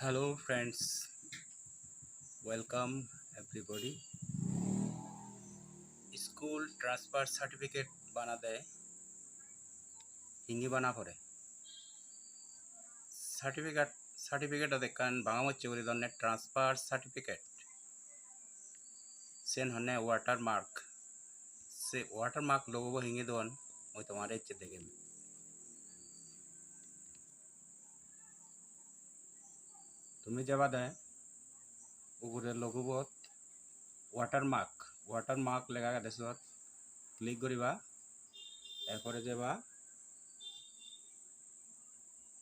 Hello friends, welcome everybody. School transfer certificate বানাতে হিঙ্গি বানা পড়ে সার্টিফিকেট দেখান বাংলা হচ্ছে ওই ধরনের ট্রান্সফার সার্টিফিকেট সেন হনে ওয়াটারমার্ক সে ওয়াটারমার্ক লোগো হিঙ্গি দন ওই তোমার ইচ্ছে দেখেন তুমি যাবা দেয় উপরে লোগোবত ওয়াটারমার্ক লেখা দেশত ক্লিক করিবা এরপরে যাবা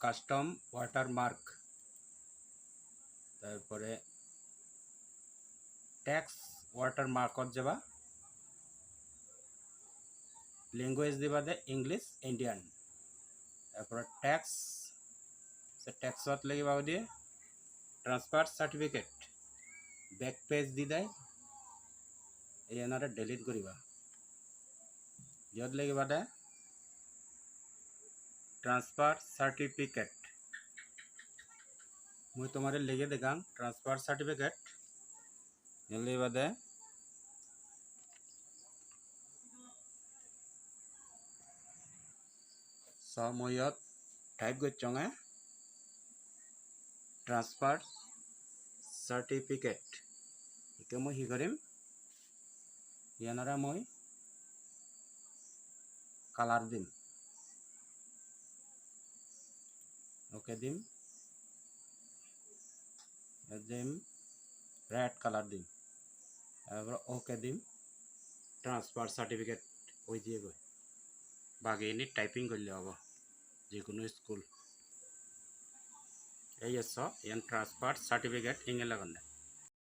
কাস্টম ওয়াটারমার্ক তারপরে ট্যাক্স ওয়াটারমার্কত যাবা ল্যাঙ্গুয়েজ দিবা দে ইংলিশ ইন্ডিয়ান তারপরে ট্যাক্সত লিখিবা দিয়ে ট্রান্সফার সার্টিফিকেট ব্যাক পেজ দি দেয় এই এনারে ডিলিট করিবা যত লিখিবা দে ট্রান্সফার সার্টিফিকেট মুই তোমারে লিখে দেখাম ট্রান্সফার সার্টিফিকেট লিখিবা দে মই ইয়াত টাইপ করছঙে ট্রান্সফার সার্টিফিকেট একে মই হি কৰিম ইয়ানারা মই কালার দিম ওকে দিম রেড কালার দিম তারপর ওকে দিম ট্রান্সফার সার্টিফিকেট ওই দিয়ে গই বাকি এনে টাইপিং করলে হব যে কোনো স্কুল এই ট্রান্সফার সার্টিফিকেট ইংলে লাগান